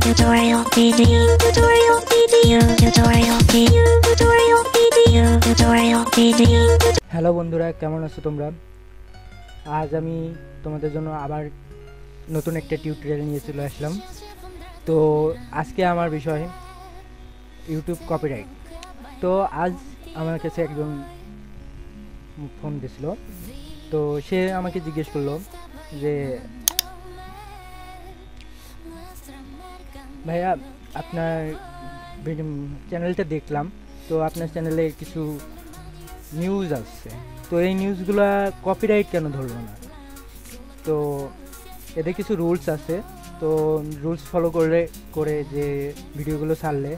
Tutorial PDU Tutorial PDU Tutorial PDU Tutorial PDU Tutorial PDU hello বন্ধুরা, কেমন আছো তোমরা? আজ আমি তোমাদের জন্য আবার নতুন একটা টিউটোরিয়াল নিয়ে চলে আসলাম। তো আজকে আমার বিষয় ইউটিউব কপিরাইট। তো আজ আমার কাছে একজন ফোন দিয়েছিল, তো সে আমাকে জিজ্ঞেস করলো যে ভাইয়া, আপনার চ্যানেলটা দেখলাম, তো আপনার চ্যানেলে কিছু নিউজ আসছে, তো এই নিউজগুলো কপিরাইট কেন ধরলো না? তো এদের কিছু রুলস আছে, তো রুলস ফলো করে যে ভিডিওগুলো ছাড়লে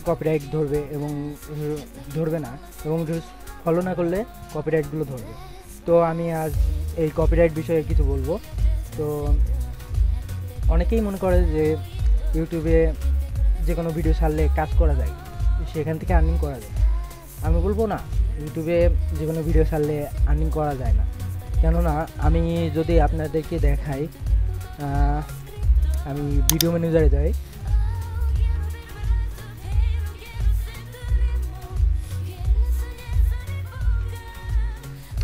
কপিরাইট ধরবে এবং ধরবে না, এবং রুলস ফলো না করলে কপিরাইটগুলো ধরবে। তো আমি আজ এই কপিরাইট বিষয়ে কিছু বলবো। তো অনেকেই মনে করে যে ইউটিউবে যে কোনো ভিডিও ছাড়লে কাজ করা যায়, সেখান থেকে আর্নিং করা যায়। আমি বলবো না, ইউটিউবে যে কোনো ভিডিও ছাড়লে আর্নিং করা যায় না। কেননা আমি যদি আপনাদেরকে দেখাই, আমি ভিডিও ম্যানেজারে যাই,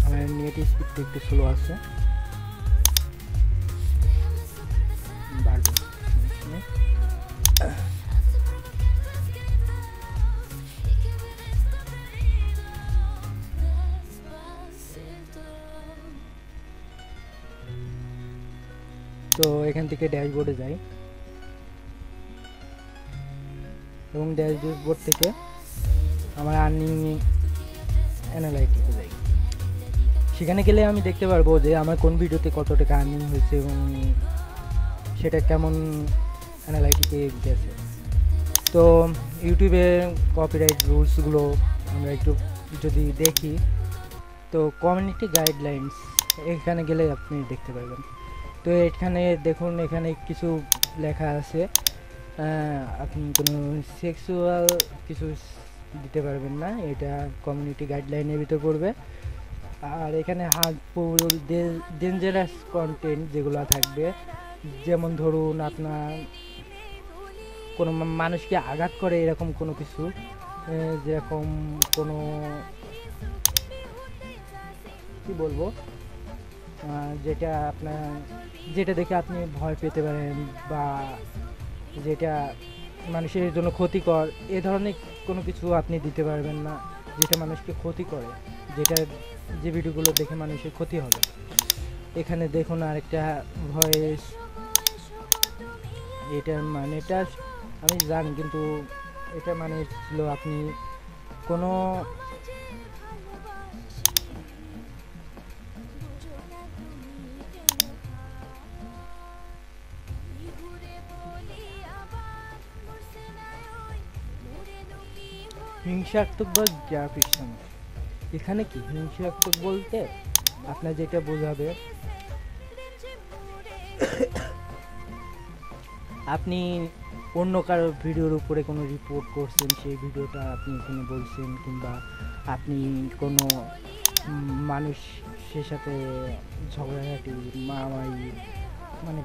আমার নেট স্পিডটা একটু স্লো আছে, বাড়বে। তো এখান থেকে ড্যাশবোর্ডে যাই, এবং ড্যাশবোর্ড থেকে আমার আর্নিং অ্যানালাইটিক্সে যাই। সেখানে গেলে আমি দেখতে পারবো যে আমার কোন ভিডিওতে কত টাকা আর্নিং হয়েছে এবং সেটা কেমন অ্যানালাইটিক্সে গেছে। তো ইউটিউবে কপিরাইট রুলসগুলো আমরা একটু যদি দেখি, তো কমিউনিটি গাইডলাইন্স এখানে গেলে আপনি দেখতে পারবেন। তো এখানে দেখুন, এখানে কিছু লেখা আছে, আপনি কোনো সেক্সুয়াল কিছু দিতে পারবেন না, এটা কমিউনিটি গাইডলাইনের ভিতর পড়বে। আর এখানে হার্মফুল ডেঞ্জারাস কন্টেন্ট যেগুলো থাকবে, যেমন ধরুন আপনার কোনো মানুষকে আঘাত করে এরকম কোনো কিছু, যেরকম কোনো কি বলবো, যেটা দেখে আপনি ভয় পেতে পারেন, বা যেটা মানুষের জন্য ক্ষতিকর, এ ধরনের কোনো কিছু আপনি দিতে পারবেন না, যেটা মানুষকে ক্ষতি করে, যে ভিডিওগুলো দেখে মানুষের ক্ষতি হবে। এখানে দেখুন আরেকটা ভয়েস, এটার মানেটা আমি জানি, কিন্তু এটা মানে ছিল আপনি কোনো হিংসাত্মক বা গ্রাফিকশন। এখানে কি হিংসাত্মক বলতে আপনার যেটা বোঝাবে, আপনি অন্য কারো ভিডিওর উপরে কোনো রিপোর্ট করছেন, সেই ভিডিওটা আপনি এখানে বলছেন, কিংবা আপনি কোনো মানুষের সাথে ঝগড়াঝাটি, মারামারি, মানে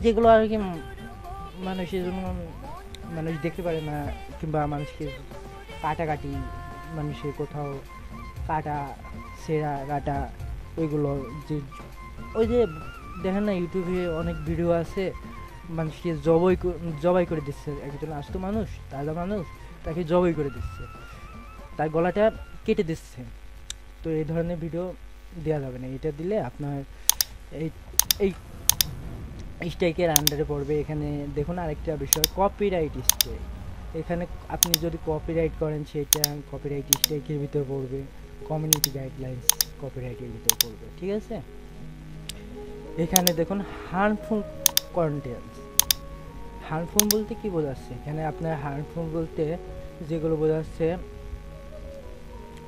যেগুলো আর কি মানুষের জন্য মানুষ দেখতে পারে না, কিংবা মানুষকে কাটাকাটি, মানুষের কোথাও কাটা ছেঁড়া কাটা, ওইগুলো ওই যে দেখেন না, ইউটিউবে অনেক ভিডিও আছে, মানুষকে জবাই করে দিচ্ছে, একজন আস্ত মানুষ, তাজা মানুষ, তাকে জবাই করে দিচ্ছে, তার গলাটা কেটে দিচ্ছে। তো এই ধরনের ভিডিও দেওয়া যাবে না, এটা দিলে আপনার এই স্ট্রাইকের আন্ডারে পড়বে। এখানে দেখুন আরেকটা বিষয়, কপিরাইট স্ট্রাইক। এখানে আপনি যদি কপিরাইট করেন, সেটা কপিরাইট স্ট্রাইকের ভিতর পড়বে, কমিউনিটি গাইডলাইন্স কপিরাইটের ভিতর পড়বে, ঠিক আছে? এখানে দেখুন হার্মফুল কন্টেন্টস। হার্মফুল বলতে কি বোঝাচ্ছে? এখানে আপনার হার্মফুল বলতে যেগুলো বোঝাচ্ছে,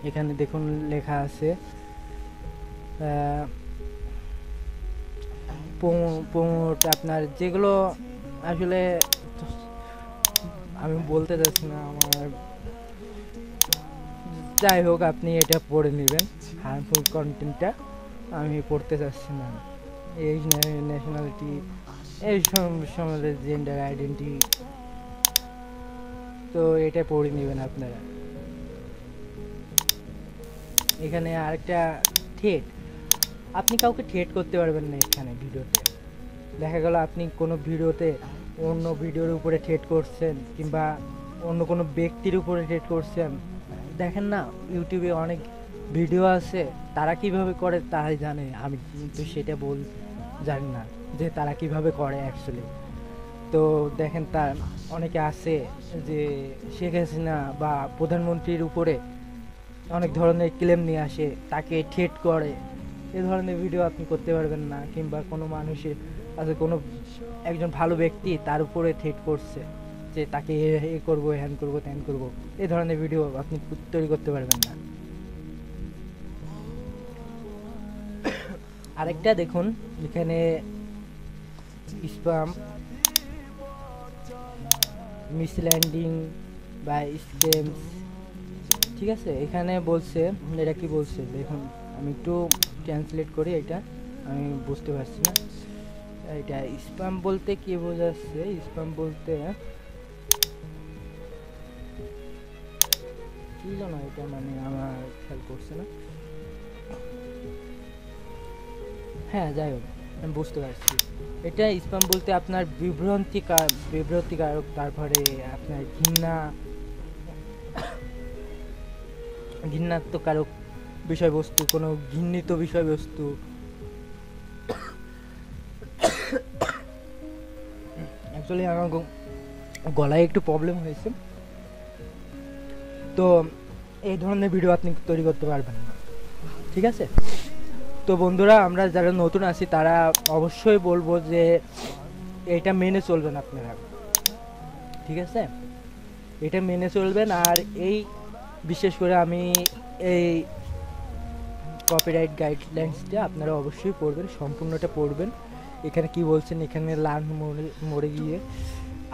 এখানে দেখুন লেখা আছে প্রমোট, আপনার যেগুলো আসলে আমি বলতে চাচ্ছি না, আমার যাই হোক, আপনি এটা পড়ে নেবেন। হার্মফুল কন্টেন্টটা আমি পড়তে চাচ্ছি না। এই ন্যাশনালিটি এই সম্বন্ধে জেন্ডার আইডেন্টি, তো এটা পড়ে নেবেন আপনারা। এখানে আরেকটা থ্রেট, আপনি কাউকে থ্রেট করতে পারবেন না এখানে ভিডিওতে। দেখা গেল আপনি কোনো ভিডিওতে অন্য ভিডিওর উপরে থ্রেট করছেন কিংবা অন্য কোনো ব্যক্তির উপরে থ্রেট করছেন। দেখেন না, ইউটিউবে অনেক ভিডিও আছে, তারা কিভাবে করে তারাই জানে, আমি কিন্তু সেটা জানি না যে তারা কিভাবে করে অ্যাকচুয়ালি। তো দেখেন, তার অনেকে আছে যে শেখ হাসিনা বা প্রধানমন্ত্রীর উপরে অনেক ধরনের ক্লেম নিয়ে আসে, তাকে থ্রেট করে। এ ধরনের ভিডিও আপনি করতে পারবেন না। কিংবা কোনো মানুষের আছে, কোনো একজন ভালো ব্যক্তি তার উপরে থ্রেট করছে যে তাকে এ করবো, হ্যান করবো, ত্যান করবো, এই ধরনের ভিডিও আপনি তৈরি করতে পারবেন না। আরেকটা দেখুন, এখানে স্প্যাম, মিসল্যান্ডিং বা স্ক্যামস, ঠিক আছে। এখানে বলছে, এটা কি বলছে দেখুন, আমি একটু ট্রান্সলেট করি, এটা আমি বুঝতে পারছি না। এটা স্প্যাম বলতে কি বোঝাচ্ছে? স্প্যাম বলতে কি জানো, এটা মানে আমার খেয়াল করছে না। হ্যাঁ, যাই হোক, আমি বুঝতে পারছি। এটা স্প্যাম বলতে আপনার বিভ্রান্তিকারক, তারপরে আপনার ঘৃণাত্মকারক বিষয়বস্তু, কোনো ঘৃণিত বিষয়বস্তু, অ্যাকচুয়ালি আমার গলায় একটু প্রবলেম হয়েছে, তো এই ধরনের ভিডিও আপনি তৈরি করতে পারবেন না, ঠিক আছে। তো বন্ধুরা, আমরা যারা নতুন আছি তারা অবশ্যই বলবো যে এটা মেনে চলবেন আপনারা, ঠিক আছে, এটা মেনে চলবেন। আর এই বিশেষ করে আমি এই কপিরাইট গাইডলাইন্সটা আপনারা অবশ্যই পড়বেন, সম্পূর্ণটা পড়বেন। এখানে কি বলছেন, এখানে লার্ন মোড়ে গিয়ে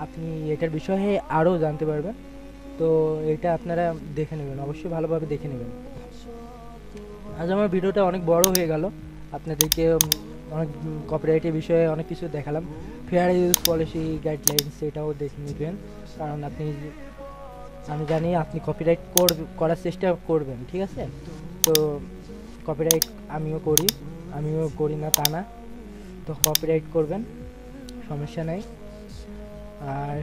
আপনি এটার বিষয়ে আরও জানতে পারবেন। তো এটা আপনারা দেখে নেবেন, অবশ্যই ভালোভাবে দেখে নেবেন। আজ আমার ভিডিওটা অনেক বড় হয়ে গেল, আপনাদেরকে অনেক কপিরাইটের বিষয়ে অনেক কিছু দেখালাম। ফেয়ার ইউজ পলিসি গাইডলাইন্স এটাও দেখে নেবেন, কারণ আমি জানি আপনি কপিরাইট করার চেষ্টা করবেন, ঠিক আছে। তো কপিরাইট আমিও করি না তা না, তো কপিরাইট করবেন, সমস্যা নাই। আর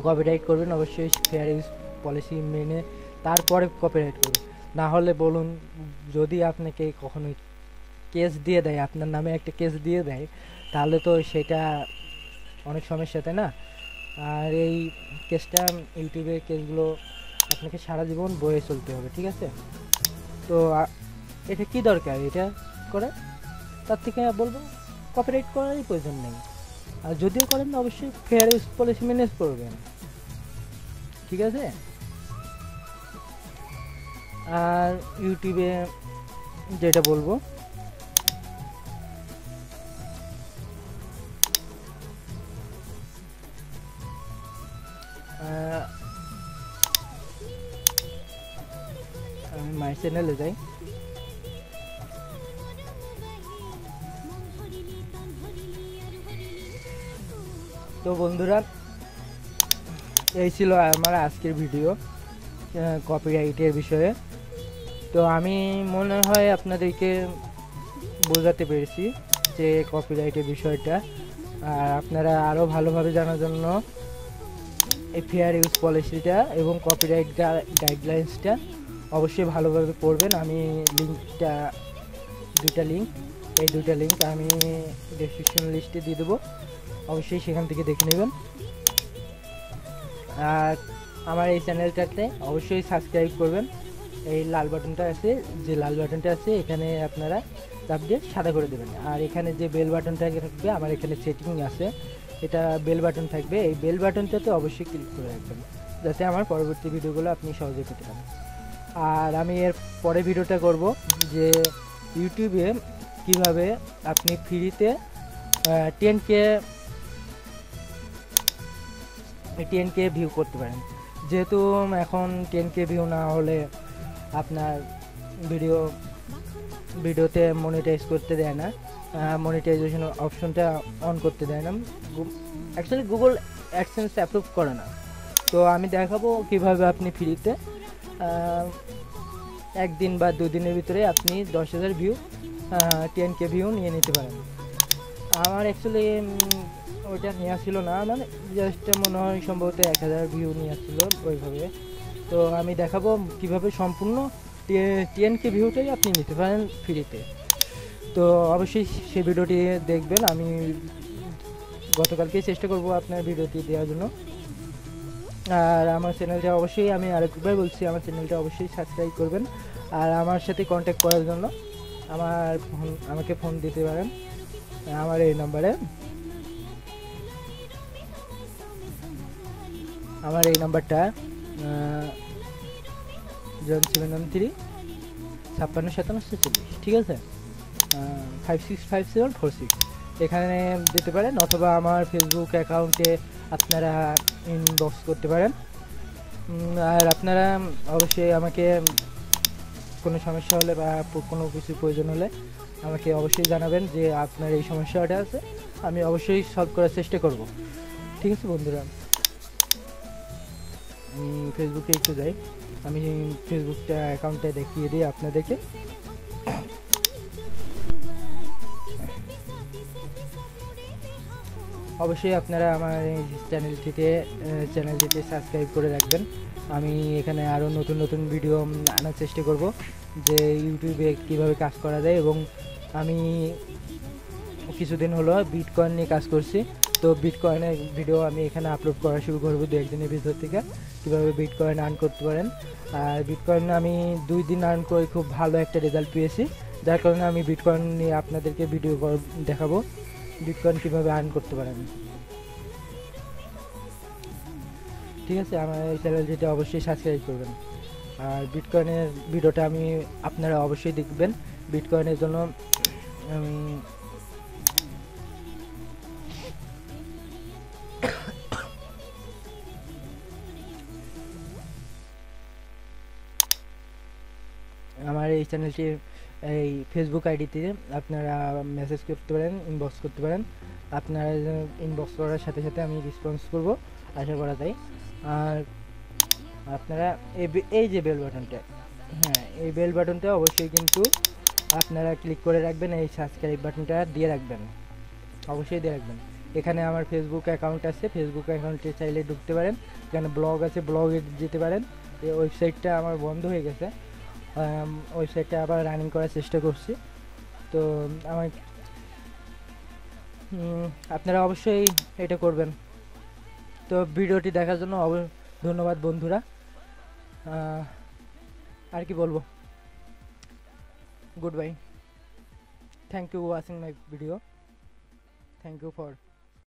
কপিরাইট করবেন অবশ্যই ফেয়ার ইউজ পলিসি মেনে, তারপরে কপিরাইট করবেন। না হলে বলুন, যদি আপনাকে কখনো কেস দিয়ে দেয়, আপনার নামে একটা কেস দিয়ে দেয়, তাহলে তো সেটা অনেক সমস্যা, তাই না? আর এই কেসটা, ইউটিউবের কেসগুলো আপনাকে সারা জীবন বয়ে চলতে হবে, ঠিক আছে। তো এটা কি দরকার এটা করে, তার থেকে বলবো কপিরাইট করারই প্রয়োজন নেই। আর যদিও করেন, অবশ্যই ফেয়ার ইউজ পলিসি মেনে করবেন, ঠিক আছে। আর ইউটিউবে যেটা বলবো, আমি মাই চ্যানেলে যাই। তো বন্ধুরা, এই ছিল আমার আজকের ভিডিও কপিরাইটের বিষয়ে। তো আমি মনে হয় আপনাদেরকে বোঝাতে পেরেছি যে কপিরাইটের বিষয়টা। আর আপনারা আরও ভালোভাবে জানার জন্য এই ফেয়ার ইউজ পলিসিটা এবং কপিরাইট গাইডলাইন্সটা অবশ্যই ভালোভাবে পড়বেন। আমি এই দুইটা লিঙ্ক আমি ডেসক্রিপশন লিস্টে দিয়ে দেবো, অবশ্যই সেখান থেকে দেখে নেবেন। আর আমার এই চ্যানেলটাতে অবশ্যই সাবস্ক্রাইব করবেন। এই লাল বাটনটা আছে, এখানে আপনারা চাপ দিয়ে সাদা করে দেবেন। আর এখানে যে বেল বাটনটা থাকবে, আমার এখানে সেটিং আছে, এটা বেল বাটন থাকবে, এই বেল বাটনটাতে অবশ্যই ক্লিক করে রাখবেন, যাতে আমার পরবর্তী ভিডিওগুলো আপনি সহজে পেতে পারেন। আর আমি এর পরে ভিডিওটা করব যে ইউটিউবে কিভাবে আপনি ফ্রিতে 10K ভিউ করতে পারেন। যেহেতু এখন 10K ভিউ না হলে আপনার ভিডিও ভিডিওতে মনিটাইজ করতে দেয় না, মনিটাইজেশন অপশনটা অন করতে দেয় না, অ্যাকচুয়ালি গুগল অ্যাডসেন্স অ্যাপ্রুভ করে না। তো আমি দেখাবো কিভাবে আপনি ফ্রিতে একদিন বা দুদিনের ভিতরে আপনি 10,000 ভিউ 10K ভিউ নিয়ে নিতে পারেন। আমার অ্যাকচুয়ালি ওইটা নেওয়া ছিল না, মানে জাস্ট মনে হয় সম্ভবত 1,000 ভিউ নেওয়া ছিল ওইভাবে। তো আমি দেখাবো কিভাবে সম্পূর্ণ 10K ভিউটাই আপনি নিতে পারেন ফ্রিতে। তো অবশ্যই সেই ভিডিওটি দেখবেন। আমি গতকালকেই চেষ্টা করব আপনার ভিডিওটি দেওয়ার জন্য। আর আমার চ্যানেলটা অবশ্যই, আমি আরেকবার বলছি, আমার চ্যানেলটা অবশ্যই সাবস্ক্রাইব করবেন। আর আমার সাথে কন্ট্যাক্ট করার জন্য আমাকে ফোন দিতে পারেন আমার এই নাম্বারে। আমার এই নাম্বারটা 0713 565746, ঠিক আছে, 565746 এখানে দিতে পারেন, অথবা আমার ফেসবুক অ্যাকাউন্টে আপনারা ইনবক্স করতে পারেন। আর আপনারা অবশ্যই আমাকে কোনো সমস্যা হলে বা কোনো কিছু প্রয়োজন হলে আমাকে অবশ্যই জানাবেন যে আপনার এই সমস্যাটা আছে, আমি অবশ্যই সলভ করার চেষ্টা করব। ঠিক আছে বন্ধুরা, ফেসবুকে একটু যাই, আমি ফেসবুকটা অ্যাকাউন্টটা দেখিয়ে দিই আপনাদেরকে। অবশ্যই আপনারা আমার এই চ্যানেলটিতে সাবস্ক্রাইব করে রাখবেন। আমি এখানে আরও নতুন নতুন ভিডিও আনার চেষ্টা করব যে ইউটিউবে কীভাবে কাজ করা যায়, এবং আমি কিছুদিন হলো বিটকয়েন নিয়ে কাজ করছি। তো বিটকয়েনের ভিডিও আমি এখানে আপলোড করা শুরু করবো 2-1 দিনের ভিতর থেকে, কীভাবে বিটকয়েন আর্ন করতে পারেন। আর বিটকয়েন আমি 2 দিন আর্ন করে খুব ভালো একটা রেজাল্ট পেয়েছি, যার কারণে আমি বিটকয়েন নিয়ে আপনাদেরকে ভিডিও দেখাবো বিটকয়েন কীভাবে আর্ন করতে পারেন। ঠিক আছে, আমার এই চ্যানেলটিতে অবশ্যই সাবস্ক্রাইব করবেন। আর বিটকয়েনের ভিডিওটা আপনারা অবশ্যই দেখবেন। বিটকয়েনের জন্য আমি আমার এই চ্যানেলটি এই ফেসবুক আইডিতে আপনারা মেসেজ করতে পারেন, ইনবক্স করতে পারেন। আপনারা ইনবক্স করার সাথে সাথে আমি রেসপন্স করব, আশা করা যায়। আর আপনারা এই যে বেল বাটনটা, হ্যাঁ এই বেল বাটনটা অবশ্যই কিন্তু আপনারা ক্লিক করে রাখবেন, এই সাবস্ক্রাইব বাটনটা দিয়ে রাখবেন, অবশ্যই দিয়ে রাখবেন। এখানে আমার ফেসবুক অ্যাকাউন্ট আছে, ফেসবুক অ্যাকাউন্টে চাইলে ঢুকতে পারেন। এখানে ব্লগ আছে, ব্লগে যেতে পারেন। এই ওয়েবসাইটটা আমার বন্ধ হয়ে গেছে, ওয়েবসাইটটা আবার রানিং করার চেষ্টা করছি। তো আমার আপনারা অবশ্যই এটা করবেন। তো ভিডিওটি দেখার জন্য ধন্যবাদ বন্ধুরা। আর কি বলবো, good bye, thank you watching my video, thank you for